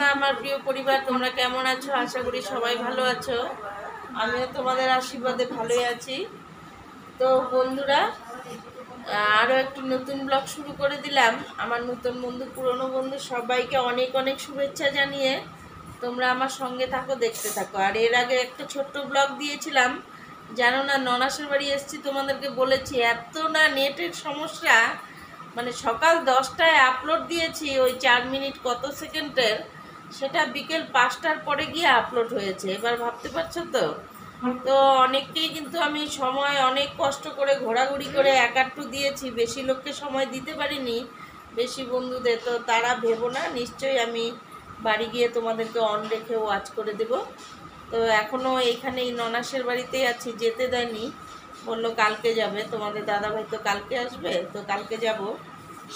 না আমার প্রিয় পরিবার, তোমরা কেমন আছো? আশা করি সবাই ভালো আছো। আমিও তোমাদের আশীর্বাদে ভালোই আছি। তো বন্ধুরা, আরও একটি নতুন ব্লগ শুরু করে দিলাম। আমার নতুন বন্ধু, পুরনো বন্ধু সবাইকে অনেক অনেক শুভেচ্ছা জানিয়ে তোমরা আমার সঙ্গে থাকো, দেখতে থাকো। আর এর আগে একটা ছোট্ট ব্লগ দিয়েছিলাম, জানো না, ননাসের বাড়ি এসেছি, তোমাদেরকে বলেছি। এত না নেটের সমস্যা, মানে সকাল 10টায় আপলোড দিয়েছি, ওই 4 মিনিট কত সেকেন্ডের, সেটা বিকেল 5টার পরে গিয়ে আপলোড হয়েছে। এবার ভাবতে পারছো তো? তো অনেককেই কিন্তু আমি সময় অনেক কষ্ট করে ঘোরাঘুরি করে একাট্টু দিয়েছি, বেশি লোককে সময় দিতে পারিনি, বেশি বন্ধুদের। তো তারা ভেবো না, নিশ্চয়ই আমি বাড়ি গিয়ে তোমাদেরকে অন রেখে ওয়াচ করে দেব। তো এখনও এইখানেই ননাসের বাড়িতেই আছি, যেতে দেয়নি, বললো কালকে যাবে। তোমাদের দাদাভাই তো কালকে আসবে, তো কালকে যাব,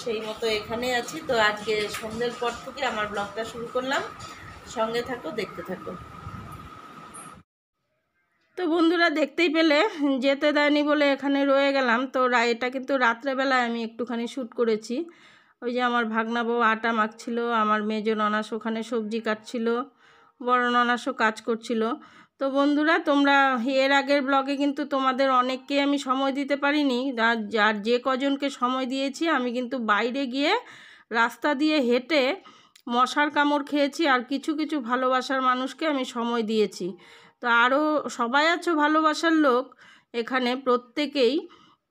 সেই মতো এখানে আছি। তো আজকে সন্ধ্যের পর থেকে আমার ব্লগটা শুরু করলাম, সঙ্গে থাকো, দেখতে থাকো। তো বন্ধুরা, দেখতেই পেলে যেতে দেয়নি বলে এখানে রয়ে গেলাম। তো এটা কিন্তু রাত্রেবেলায় আমি একটুখানি শ্যুট করেছি। ওই যে আমার ভাগনা বউ আটা মাখছিল, আমার মেজো ননাস ওখানে সবজি কাটছিল, বড় ননাসও কাজ করছিল। তো বন্ধুরা, তোমরা এর আগের ব্লগে কিন্তু তোমাদের অনেককে আমি সময় দিতে পারিনি। আর যে কজনকে সময় দিয়েছি, আমি কিন্তু বাইরে গিয়ে রাস্তা দিয়ে হেঁটে মশার কামড় খেয়েছি, আর কিছু কিছু ভালোবাসার মানুষকে আমি সময় দিয়েছি। তো আরও সবাই আছো ভালোবাসার লোক এখানে, প্রত্যেকেই।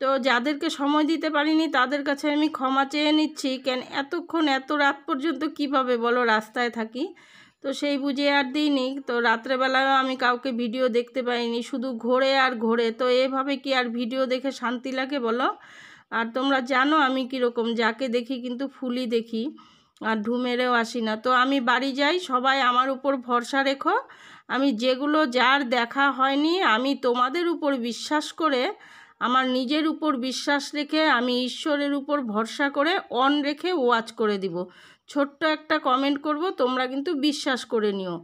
তো যাদেরকে সময় দিতে পারিনি তাদের কাছে আমি ক্ষমা চেয়ে নিচ্ছি। কেন এতক্ষণ এত রাত পর্যন্ত কিভাবে বলো রাস্তায় থাকি, তো সেই বুঝে আর দিইনি। তো রাত্রেবেলায়ও আমি কাউকে ভিডিও দেখতে পাইনি, শুধু ঘোরে আর ঘোরে। তো এভাবে কি আর ভিডিও দেখে শান্তি লাগে বলো? আর তোমরা জানো আমি কীরকম, যাকে দেখি কিন্তু ফুলই দেখি, আর ঢু মেরেও আসি না। তো আমি বাড়ি যাই, সবাই আমার উপর ভরসা রেখো। আমি যেগুলো যার দেখা হয়নি, আমি তোমাদের উপর বিশ্বাস করে, আমার নিজের উপর বিশ্বাস রেখে, আমি ঈশ্বরের উপর ভরসা করে অন রেখে ওয়াচ করে দিব। ছোট্ট একটা কমেন্ট করব, তোমরা কিন্তু বিশ্বাস করে নিও।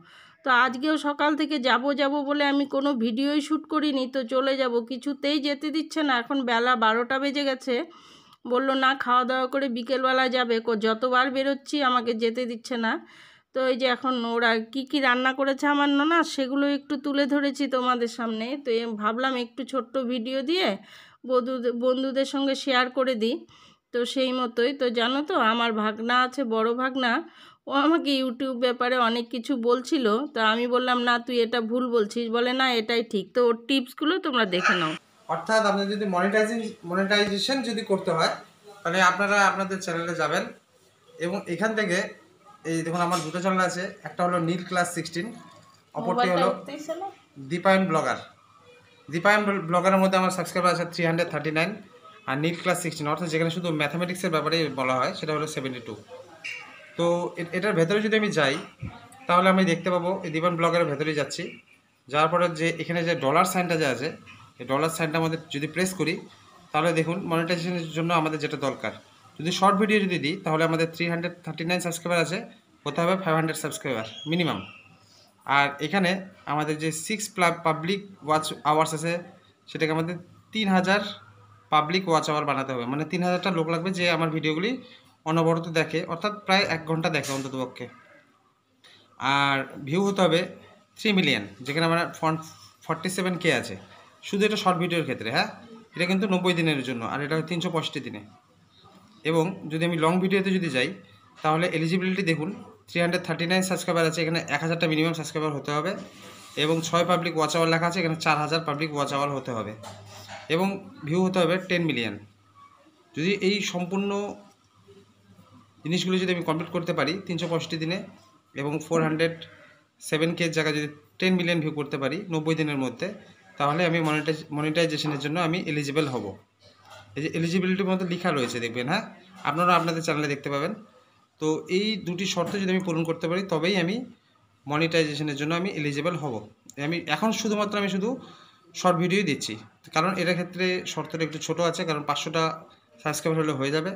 তো আজকেও সকাল থেকে যাব বলে আমি কোনো ভিডিওই শ্যুট করিনি। তো চলে যাব, কিছুতেই যেতে দিচ্ছে না। এখন বেলা 12টা বেজে গেছে। বললো না, খাওয়া দাওয়া করে বিকেলবেলা যাবে। যতবার বেরোচ্ছি আমাকে যেতে দিচ্ছে না। তো এই যে এখন ওরা কি কি রান্না করেছে আমার ননা, সেগুলো একটু তুলে ধরেছি তোমাদের সামনে। তো ভাবলাম একটু ছোট্ট ভিডিও দিয়ে বন্ধুদের সঙ্গে শেয়ার করে দিই। তো সেই মতোই, তো জানো তো, আমার ভাগনা আছে, বড় ভাগনা, ও আমাকে ইউটিউব ব্যাপারে অনেক কিছু বলছিল। তো আমি বললাম না, তুই এটা ভুল বলছিস। বলে না, এটাই ঠিক। তো ওর টিপসগুলো তোমরা দেখে নাও। অর্থাৎ আপনি যদি মনিটাইজেশন যদি করতে হয়, তাহলে আপনারা আপনাদের চ্যানেলে যাবেন এবং এখান থেকে এই দেখুন আমার দুটো চ্যানেল আছে। একটা হলো নীল ক্লাস 16, অপরটি হলো দীপায়ন ব্লগার। দীপায়ন ব্লগারের মধ্যে আমার সাবস্ক্রাইবার আছে 339, আর নীল ক্লাস 16 অর্থাৎ যেখানে শুধু ম্যাথামেটিক্সের ব্যাপারে বলা হয় সেটা হলো 72। তো এটার ভেতরে যদি আমি যাই, তাহলে আমি দেখতে পাবো এই দীপায়ন ব্লগারের ভেতরেই যাচ্ছি। যাওয়ার পরে যে এখানে যে ডলার সাইনটা যে আছে, এই ডলার সাইনটা আমাদের যদি প্রেস করি, তাহলে দেখুন মনিটাইজেশনের জন্য আমাদের যেটা দরকার, যদি শর্ট ভিডিও যদি দিই, তাহলে আমাদের 339 সাবস্ক্রাইবার আছে, হতে হবে 500 সাবস্ক্রাইবার মিনিমাম। আর এখানে আমাদের যে 6 পাবলিক ওয়াচ আওয়ার্স আছে, সেটাকে আমাদের 3000 পাবলিক ওয়াচ আওয়ার বানাতে হবে। মানে 3000টা লোক লাগবে যে আমার ভিডিওগুলি অনবরত দেখে, অর্থাৎ প্রায় 1 ঘন্টা দেখে অন্ততপক্ষে। আর ভিউ হতে হবে 3 মিলিয়ন, যেখানে আমার 47K আছে শুধু এটা শর্ট ভিডিওর ক্ষেত্রে। হ্যাঁ, এটা কিন্তু 90 দিনের জন্য, আর এটা 365 দিনে। এবং যদি আমি লং ভিডিওতে যদি যাই, তাহলে এলিজিবিলিটি দেখুন, 339 সাবস্ক্রাইবার আছে, এখানে 1000টা মিনিমাম সাবস্ক্রাইবার হতে হবে, এবং 6 পাবলিক ওয়াচ আওয়ার লেখা আছে, এখানে 4000 পাবলিক ওয়াচ আওয়ার হতে হবে, এবং ভিউ হতে হবে 10 মিলিয়ন। যদি এই সম্পূর্ণ জিনিসগুলো যদি আমি কমপ্লিট করতে পারি 365 দিনে, এবং 407K জায়গায় যদি 10 মিলিয়ন ভিউ করতে পারি 90 দিনের মধ্যে, তাহলে আমি মনিটাইজেশনের জন্য আমি এলিজিবল হব। এই যে এলিজিবিলিটির মধ্যে লেখা রয়েছে, দেখবেন। হ্যাঁ, আপনারা আপনাদের চ্যানেলে দেখতে পাবেন। তো এই দুটি শর্ত যদি আমি পূরণ করতে পারি, তবেই আমি মনিটাইজেশনের জন্য আমি এলিজিবল হব। আমি এখন শুধুমাত্র আমি শুধু শর্ট ভিডিওই দিচ্ছি, কারণ এটার ক্ষেত্রে শর্তটা একটু ছোটো আছে, কারণ 500টা সাবস্ক্রাইবার হলে হয়ে যাবে,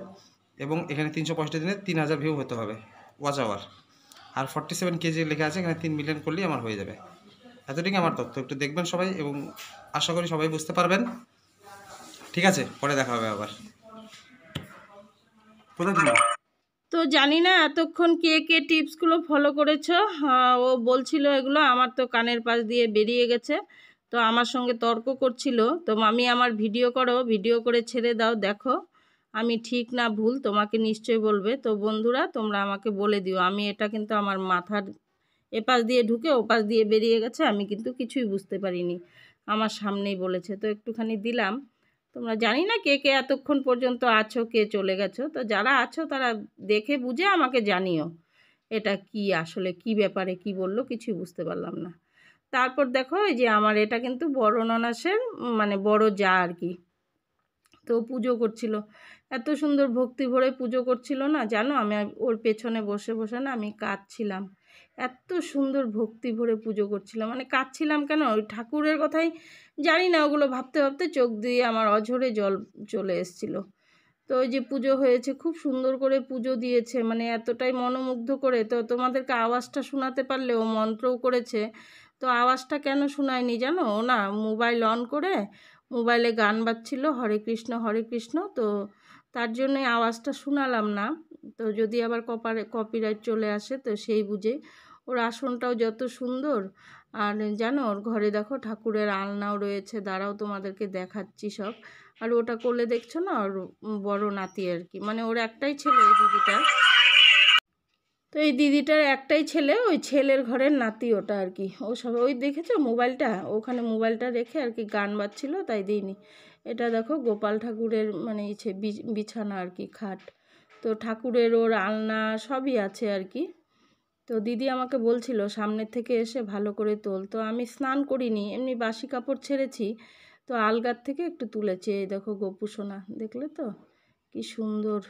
এবং এখানে 365 দিনে 3000 ভিউ হতে হবে ওয়াচ আওয়ার। আর 47K যে লেখা আছে, এখানে 3 মিলিয়ন করলেই আমার হয়ে যাবে। এতটুকু আমার তথ্য, একটু দেখবেন সবাই, এবং আশা করি সবাই বুঝতে পারবেন। ঠিক আছে, পরে দেখা হবে আবার। কোথায় তুমি? তো জানি না এতক্ষণ কে কে টিপসগুলো ফলো করেছো। ও বলছিল এগুলো, আমার তো কানের পাশ দিয়ে বেরিয়ে গেছে। তো আমার সঙ্গে তর্ক করছিল। তো মামি আমার ভিডিও করো, ভিডিও করে ছেড়ে দাও, দেখো আমি ঠিক না ভুল তোমাকে নিশ্চয়ই বলবে। তো বন্ধুরা তোমরা আমাকে বলে দিও, আমি এটা কিন্তু আমার মাথার এপাশ দিয়ে ঢুকে ওপাশ দিয়ে বেরিয়ে গেছে, আমি কিন্তু কিছুই বুঝতে পারিনি, আমার সামনেই বলেছে। তো একটুখানি দিলাম। তোমরা জানি না কে কে এতক্ষণ পর্যন্ত আছো, কে চলে গেছো। তো যারা আছো তারা দেখে বুঝে আমাকে জানিও এটা কি আসলে কি ব্যাপারে কি বললো, কিছুই বুঝতে পারলাম না। তারপর দেখো এই যে আমার এটা কিন্তু বড় ননাসের মানে বড় যা আর কি। তো পুজো করছিল, এত সুন্দর ভক্তি ভরে পুজো করছিল না জানো, আমি ওর পেছনে বসে বসে না আমি কাঁদছিলাম। এত সুন্দর ভক্তি ভরে পুজো করছিলাম, মানে কাঁদছিলাম কেন, ওই ঠাকুরের কথাই জানি না, ওগুলো ভাবতে ভাবতে চোখ দিয়ে আমার অঝরে জল চলে এসেছিলো। তো ওই যে পুজো হয়েছে, খুব সুন্দর করে পুজো দিয়েছে, মানে এতটাই মনোমুগ্ধ করে। তো তোমাদেরকে আওয়াজটা শোনাতে পারলে, ও মন্ত্রও করেছে। তো আওয়াজটা কেন শোনায়নি জানো, ও না মোবাইল অন করে মোবাইলে গান বাজছিল হরে কৃষ্ণ, তো তার জন্যই আওয়াজটা শোনালাম না। তো যদি আবার কপিরাইট চলে আসে তো সেই বুঝে। ওর আসনটাও যত সুন্দর, আর জানো ওর ঘরে দেখো ঠাকুরের আলনাও রয়েছে, দাঁড়াও তোমাদেরকে দেখাচ্ছি সব। আর ওটা করলে দেখছো না ওর বড় নাতি আর কি, মানে ওর একটাই ছেলে ওই দিদিটা। তো এই দিদিটার একটাই ছেলে, ওই ছেলের ঘরের নাতি ওটা আর কি। ও সব ওই দেখেছো মোবাইলটা, ওখানে মোবাইলটা রেখে আর কি গান বাজছিল, তাই দিইনি। এটা দেখো গোপাল ঠাকুরের মানে বিছানা আর কি, খাট। তো ঠাকুরের ওর আলনা সবই আছে আর কি। তো দিদি আমাকে বলছিল সামনের থেকে এসে ভালো করে তোল। তো আমি স্নান করিনি, এমনি বাসি কাপড় ছেড়েছি, তো আলগার থেকে একটু তুলেছি। এই দেখো গোপু সোনা, দেখলে তো কি সুন্দর,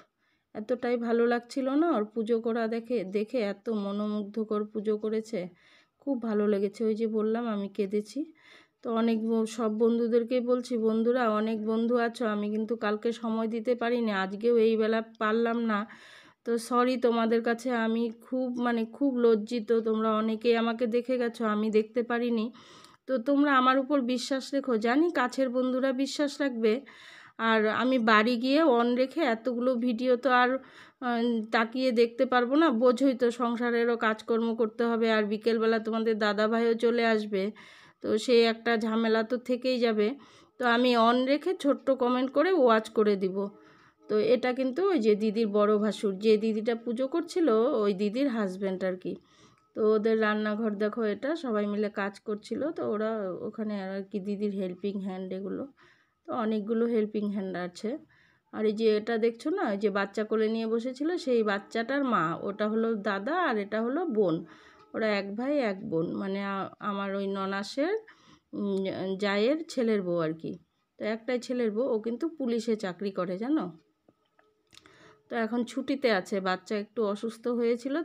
এতটাই ভালো লাগছিল না ওর পুজো করা দেখে দেখে, এত মনোমুগ্ধকর পুজো করেছে, খুব ভালো লেগেছে। ওই যে বললাম আমি কেঁদেছি। তো অনেক সব বন্ধুদেরকেই বলছি, বন্ধুরা অনেক বন্ধু আছো, আমি কিন্তু কালকে সময় দিতে পারিনি, আজকেও এই বেলা পারলাম না। তো সরি তোমাদের কাছে, আমি খুব মানে খুব লজ্জিত। তোমরা অনেকেই আমাকে দেখে গেছো, আমি দেখতে পারিনি। তো তোমরা আমার উপর বিশ্বাস রেখো, জানি কাছের বন্ধুরা বিশ্বাস রাখবে। আর আমি বাড়ি গিয়ে অন রেখে এতগুলো ভিডিও তো আর তাকিয়ে দেখতে পারবো না, বোঝোই তো সংসারেরও কাজকর্ম করতে হবে, আর বিকেলবেলা তোমাদের দাদাভাইও চলে আসবে, তো সেই একটা ঝামেলা তো থেকেই যাবে। তো আমি অন রেখে ছোট্ট কমেন্ট করে ওয়াচ করে দিব। তো এটা কিন্তু ওই যে দিদির বড় ভাসুর, যে দিদিটা পুজো করছিল ওই দিদির হাজব্যান্ড আর কি। তো ওদের রান্নাঘর দেখো, এটা সবাই মিলে কাজ করছিল, তো ওরা ওখানে আর কি দিদির হেল্পিং হ্যান্ড এগুলো। তো অনেকগুলো হেল্পিং হ্যান্ড আছে। আর এই যে এটা দেখছো না, ওই যে বাচ্চা কোলে নিয়ে বসেছিল সেই বাচ্চাটার মা, ওটা হলো দাদা আর এটা হলো বোন। ওরা এক ভাই এক বোন, মানে আমার ওই ননাসের জায়ের ছেলের বউ আর কি। তো একটাই ছেলের বউ, ও কিন্তু পুলিশে চাকরি করে জানো। তো এখন ছুটিতে আছে, বাচ্চা একটু অসুস্থ হয়েছিল,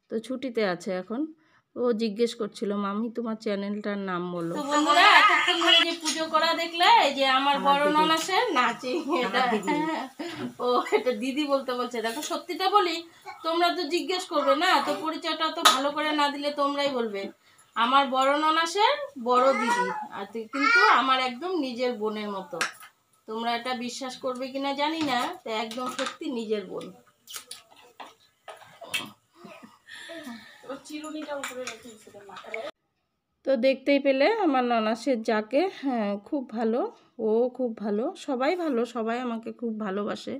তো ছুটিতে আছে এখন। ও জিজ্ঞেস করছিল মামি তোমার চ্যানেলটার নাম বলো। তো বন্ধুরা এতক্ষণ ধরে যে পুজো করা দেখলে, এই যে আমার বড় ননাসের নাচে, এটা ও এটা দিদি বলতে বলছে। দেখো সত্যিটা বলি, তোমরা তো জিজ্ঞেস করবে না, তো পরিচয়টা তো ভালো করে না দিলে তোমরাই বলবে। আমার বড় ননাসের বড় দিদি, আর কিন্তু আমার একদম নিজের বোনের মতো। তোমরা এটা বিশ্বাস করবে কিনা জানি না, তো একদম সত্যি নিজের বোন। তো দেখতেই পেলে আমার ননাসের যাকে, হ্যাঁ খুব ভালো, ও খুব ভালো, সবাই ভালো, সবাই আমাকে খুব ভালোবাসে,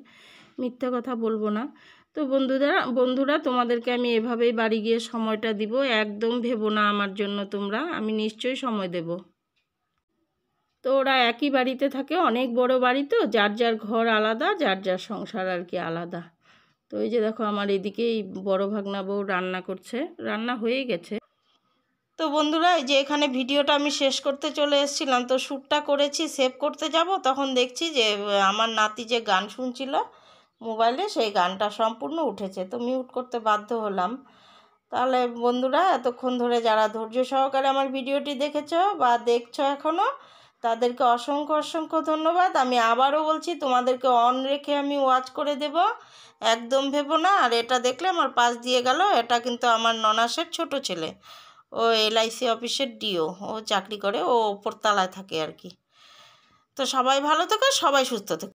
মিথ্যে কথা বলবো না। তো বন্ধুরা তোমাদেরকে আমি এভাবেই বাড়ি গিয়ে সময়টা দিব, একদম ভেবো না আমার জন্য তোমরা, আমি নিশ্চয়ই সময় দেব। তো ওরা একই বাড়িতে থাকে, অনেক বড় বাড়ি, তো যার যার ঘর আলাদা, যার যার সংসার আর কি আলাদা। তো এই যে দেখো আমার এদিকেই বড় ভাগনা বউ রান্না করছে, রান্না হয়ে গেছে। তো বন্ধুরা এই যে এখানে ভিডিওটা আমি শেষ করতে চলে এসেছিলাম, তো শ্যুটটা করেছি, সেভ করতে যাব, তখন দেখছি যে আমার নাতি যে গান শুনছিল মোবাইলে সেই গানটা সম্পূর্ণ উঠেছে, তো মিউট করতে বাধ্য হলাম। তাহলে বন্ধুরা এতক্ষণ ধরে যারা ধৈর্য সহকারে আমার ভিডিওটি দেখেছো বা দেখছো এখনও, তাদেরকে অসংখ্য অসংখ্য ধন্যবাদ। আমি আবারও বলছি তোমাদেরকে অন রেখে আমি ওয়াচ করে দেব, একদম ভেবো না। আর এটা দেখলে আমার পাশ দিয়ে গেল, এটা কিন্তু আমার ননাসের ছোট ছেলে, ও LIC অফিসের DO, ও চাকরি করে, ও ওপর তলায় থাকে আর কি। তো সবাই ভালো থেকো, সবাই সুস্থ থেকো।